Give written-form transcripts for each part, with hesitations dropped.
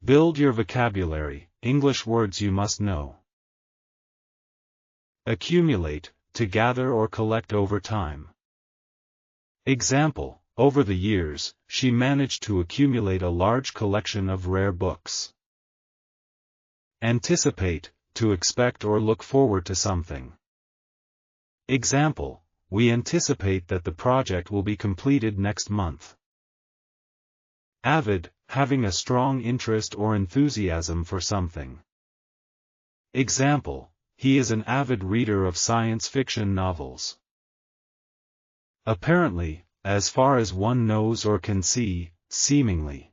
Build your vocabulary, English words you must know. Accumulate, to gather or collect over time. Example, over the years, she managed to accumulate a large collection of rare books. Anticipate, to expect or look forward to something. Example, we anticipate that the project will be completed next month. Avid, having a strong interest or enthusiasm for something. Example, he is an avid reader of science fiction novels. Apparently, as far as one knows or can see, seemingly.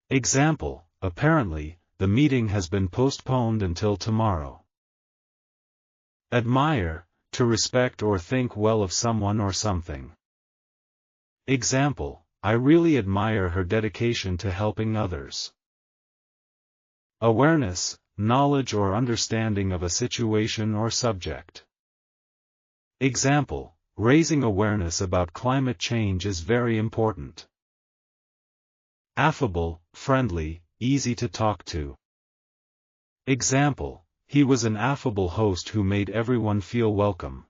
Example, apparently, the meeting has been postponed until tomorrow. Admire, to respect or think well of someone or something. Example, I really admire her dedication to helping others. Awareness, knowledge or understanding of a situation or subject. Example, raising awareness about climate change is very important. Affable, friendly, easy to talk to. Example, he was an affable host who made everyone feel welcome.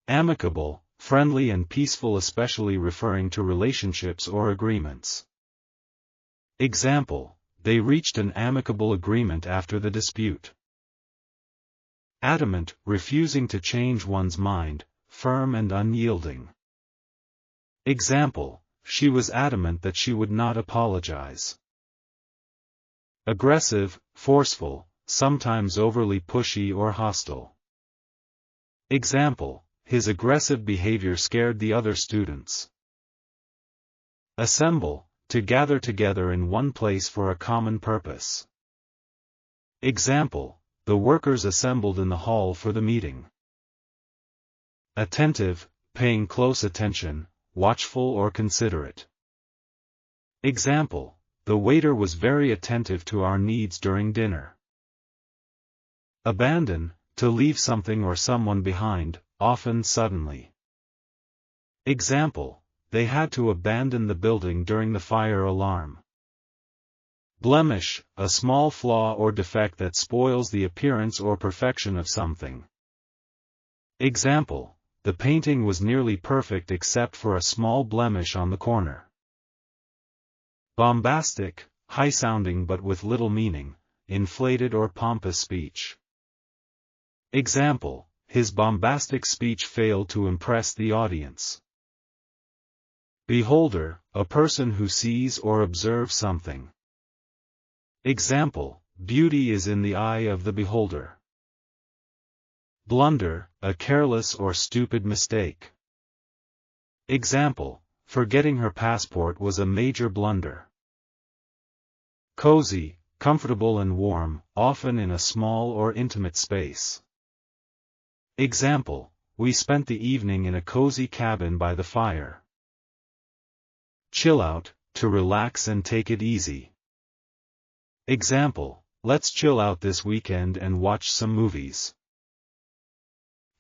Amicable, friendly and peaceful, especially referring to relationships or agreements. Example, they reached an amicable agreement after the dispute. Adamant, refusing to change one's mind, firm and unyielding. Example, she was adamant that she would not apologize. Aggressive, forceful, sometimes overly pushy or hostile. Example, his aggressive behavior scared the other students. Assemble, to gather together in one place for a common purpose. Example, the workers assembled in the hall for the meeting. Attentive, paying close attention, watchful or considerate. Example, the waiter was very attentive to our needs during dinner. Abandon, to leave something or someone behind, often suddenly. Example, they had to abandon the building during the fire alarm. Blemish, a small flaw or defect that spoils the appearance or perfection of something. Example, the painting was nearly perfect except for a small blemish on the corner. Bombastic, high-sounding but with little meaning, inflated or pompous speech. Example, his bombastic speech failed to impress the audience. Beholder, a person who sees or observes something. Example, beauty is in the eye of the beholder. Blunder, a careless or stupid mistake. Example, forgetting her passport was a major blunder. Cozy, comfortable and warm, often in a small or intimate space. Example, we spent the evening in a cozy cabin by the fire. Chill out, to relax and take it easy. Example, let's chill out this weekend and watch some movies.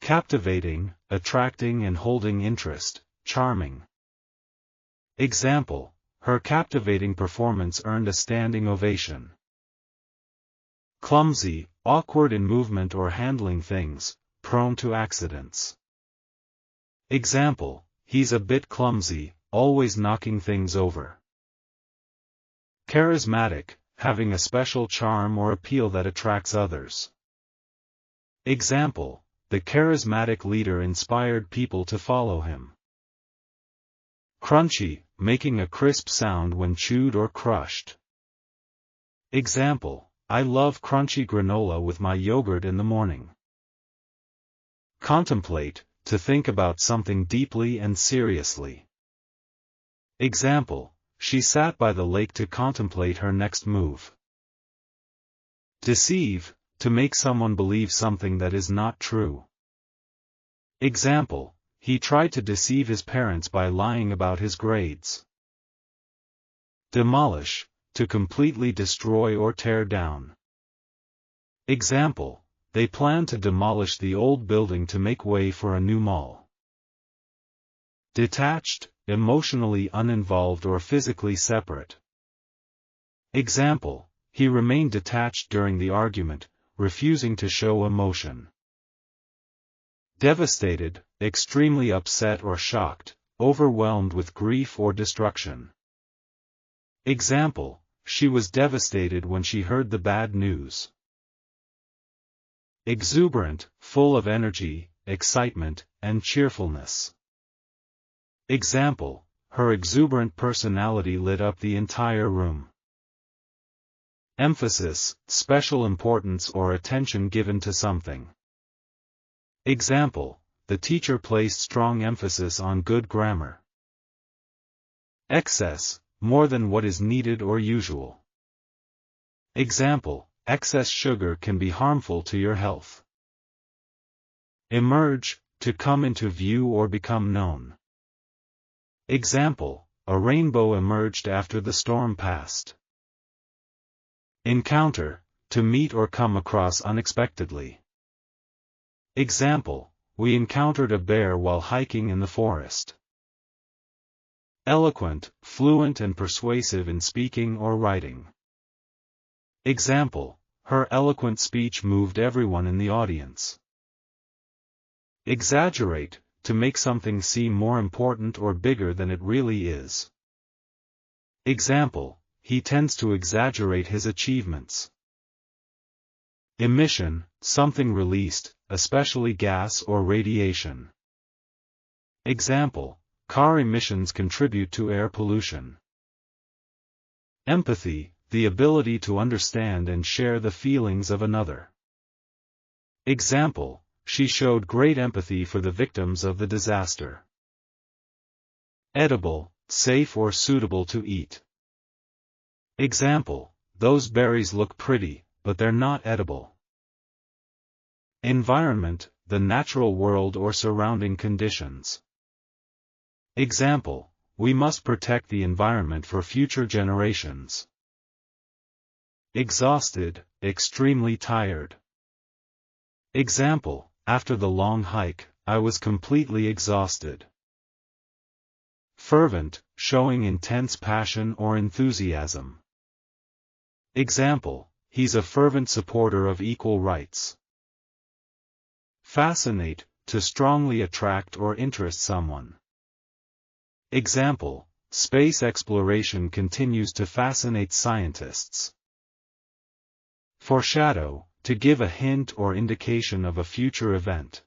Captivating, attracting and holding interest, charming. Example, her captivating performance earned a standing ovation. Clumsy, awkward in movement or handling things, prone to accidents. Example, he's a bit clumsy, always knocking things over. Charismatic, having a special charm or appeal that attracts others. Example, the charismatic leader inspired people to follow him. Crunchy, making a crisp sound when chewed or crushed. Example, I love crunchy granola with my yogurt in the morning. Contemplate, to think about something deeply and seriously. Example, she sat by the lake to contemplate her next move. Deceive, to make someone believe something that is not true. Example, he tried to deceive his parents by lying about his grades. Demolish, to completely destroy or tear down. Example, they plan to demolish the old building to make way for a new mall. Detached, emotionally uninvolved or physically separate. Example, he remained detached during the argument, refusing to show emotion. Devastated, extremely upset or shocked, overwhelmed with grief or destruction. Example, she was devastated when she heard the bad news. Exuberant, full of energy, excitement, and cheerfulness. Example, her exuberant personality lit up the entire room. Emphasis, special importance or attention given to something. Example, the teacher placed strong emphasis on good grammar. Excess, more than what is needed or usual. Example, excess sugar can be harmful to your health. Emerge, to come into view or become known. Example, a rainbow emerged after the storm passed. Encounter, to meet or come across unexpectedly. Example, we encountered a bear while hiking in the forest. Eloquent, fluent and persuasive in speaking or writing. Example, her eloquent speech moved everyone in the audience. Exaggerate, to make something seem more important or bigger than it really is. Example, he tends to exaggerate his achievements. Emission, something released, especially gas or radiation. Example, car emissions contribute to air pollution. Empathy, the ability to understand and share the feelings of another. Example, she showed great empathy for the victims of the disaster. Edible, safe or suitable to eat. Example, those berries look pretty, but they're not edible. Environment, the natural world or surrounding conditions. Example, we must protect the environment for future generations. Exhausted, extremely tired. Example, after the long hike, I was completely exhausted. Fervent, showing intense passion or enthusiasm. Example, he's a fervent supporter of equal rights. Fascinate, to strongly attract or interest someone. Example, space exploration continues to fascinate scientists. Foreshadow, to give a hint or indication of a future event.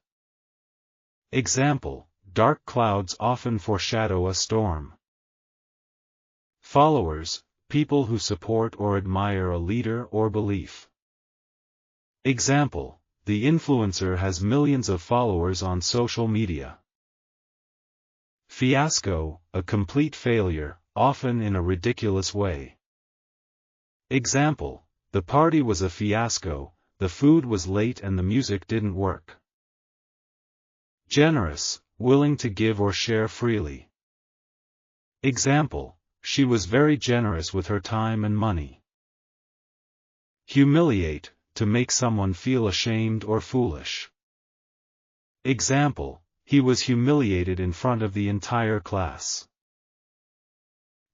Example, dark clouds often foreshadow a storm. Followers, people who support or admire a leader or belief. Example, the influencer has millions of followers on social media. Fiasco, a complete failure, often in a ridiculous way. Example, the party was a fiasco, the food was late and the music didn't work. Generous, willing to give or share freely. Example, she was very generous with her time and money. Humiliate, to make someone feel ashamed or foolish. Example, he was humiliated in front of the entire class.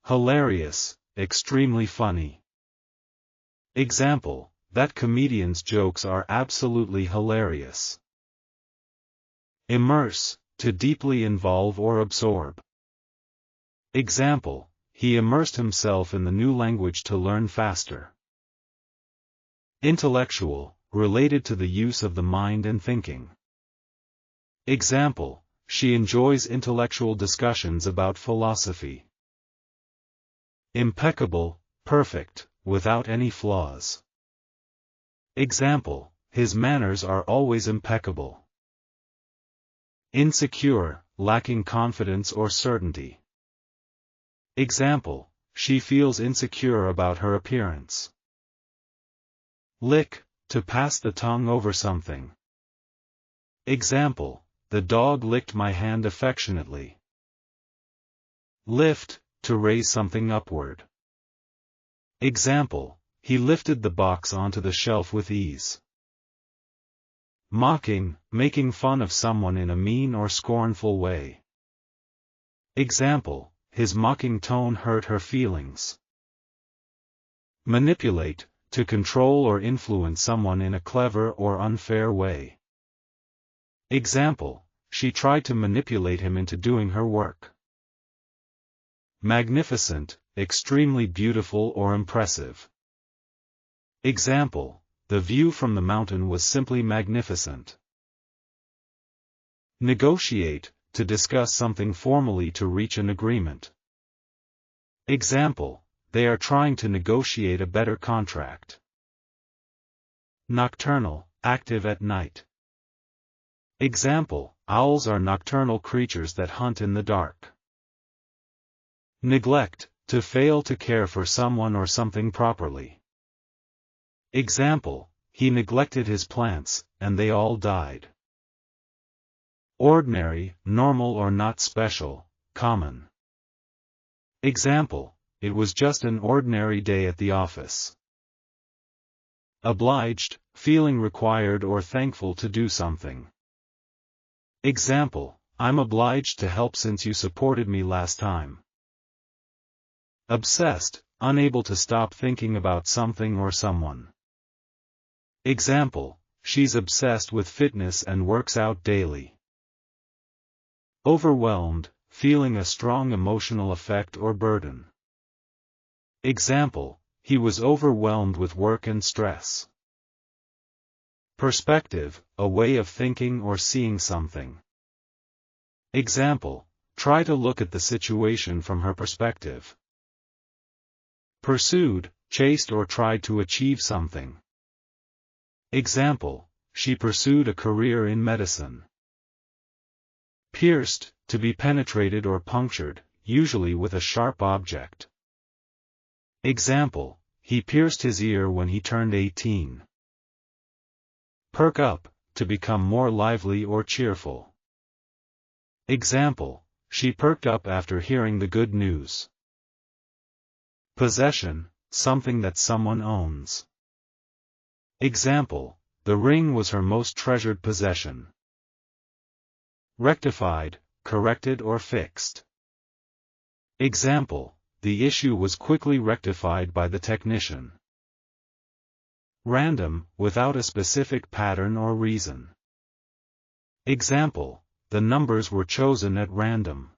Hilarious, extremely funny. Example, that comedian's jokes are absolutely hilarious. Immerse, to deeply involve or absorb. Example, he immersed himself in the new language to learn faster. Intellectual, related to the use of the mind and thinking. Example, she enjoys intellectual discussions about philosophy. Impeccable, perfect, without any flaws. Example, his manners are always impeccable. Insecure, lacking confidence or certainty. Example, she feels insecure about her appearance. Lick, to pass the tongue over something. Example, the dog licked my hand affectionately. Lift, to raise something upward. Example, he lifted the box onto the shelf with ease. Mocking, making fun of someone in a mean or scornful way. Example, his mocking tone hurt her feelings. Manipulate, to control or influence someone in a clever or unfair way. Example, she tried to manipulate him into doing her work. Magnificent, extremely beautiful or impressive. Example, the view from the mountain was simply magnificent. Negotiate, to discuss something formally to reach an agreement. Example, they are trying to negotiate a better contract. Nocturnal, active at night. Example, owls are nocturnal creatures that hunt in the dark. Neglect, to fail to care for someone or something properly. Example, he neglected his plants, and they all died. Ordinary, normal or not special, common. Example, it was just an ordinary day at the office. Obliged, feeling required or thankful to do something. Example, I'm obliged to help since you supported me last time. Obsessed, unable to stop thinking about something or someone. Example, she's obsessed with fitness and works out daily. Overwhelmed, feeling a strong emotional effect or burden. Example, he was overwhelmed with work and stress. Perspective, a way of thinking or seeing something. Example, try to look at the situation from her perspective. Pursued, chased or tried to achieve something. Example, she pursued a career in medicine. Pierced, to be penetrated or punctured, usually with a sharp object. Example, he pierced his ear when he turned 18. Perk up, to become more lively or cheerful. Example, she perked up after hearing the good news. Possession, something that someone owns. Example, the ring was her most treasured possession. Rectified, corrected or fixed. Example, the issue was quickly rectified by the technician. Random, without a specific pattern or reason. Example, the numbers were chosen at random.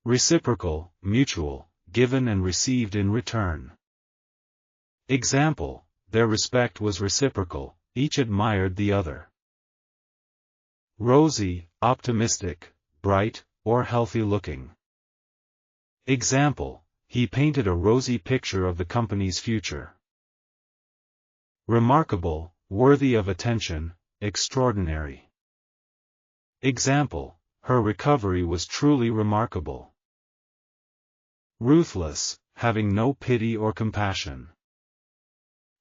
Reciprocal, mutual, given and received in return. Example, their respect was reciprocal, each admired the other. Rosy, optimistic, bright, or healthy looking. Example, he painted a rosy picture of the company's future. Remarkable, worthy of attention, extraordinary. Example, her recovery was truly remarkable. Ruthless, having no pity or compassion.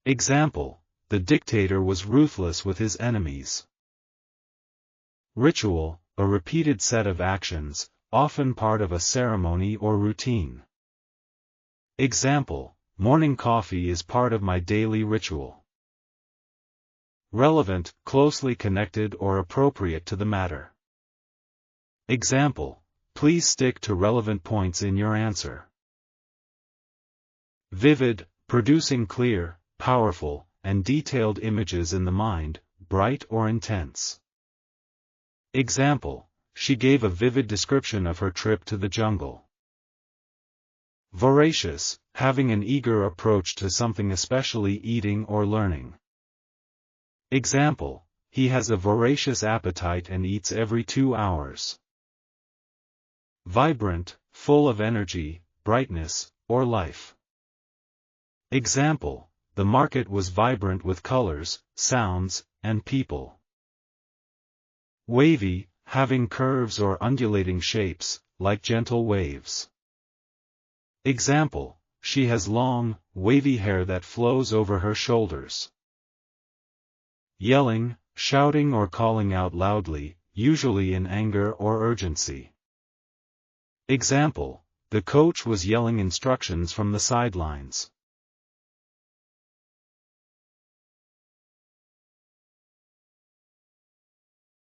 Example, the dictator was ruthless with his enemies. Ritual, a repeated set of actions, often part of a ceremony or routine. Example, morning coffee is part of my daily ritual. Relevant, closely connected or appropriate to the matter. Example, please stick to relevant points in your answer. Vivid, producing clear, powerful, and detailed images in the mind, bright or intense. Example, she gave a vivid description of her trip to the jungle. Voracious, having an eager approach to something, especially eating or learning. Example, he has a voracious appetite and eats every 2 hours. Vibrant, full of energy, brightness, or life. Example, the market was vibrant with colors, sounds, and people. Wavy, having curves or undulating shapes, like gentle waves. Example, she has long, wavy hair that flows over her shoulders. Yelling, shouting or calling out loudly, usually in anger or urgency. Example, the coach was yelling instructions from the sidelines.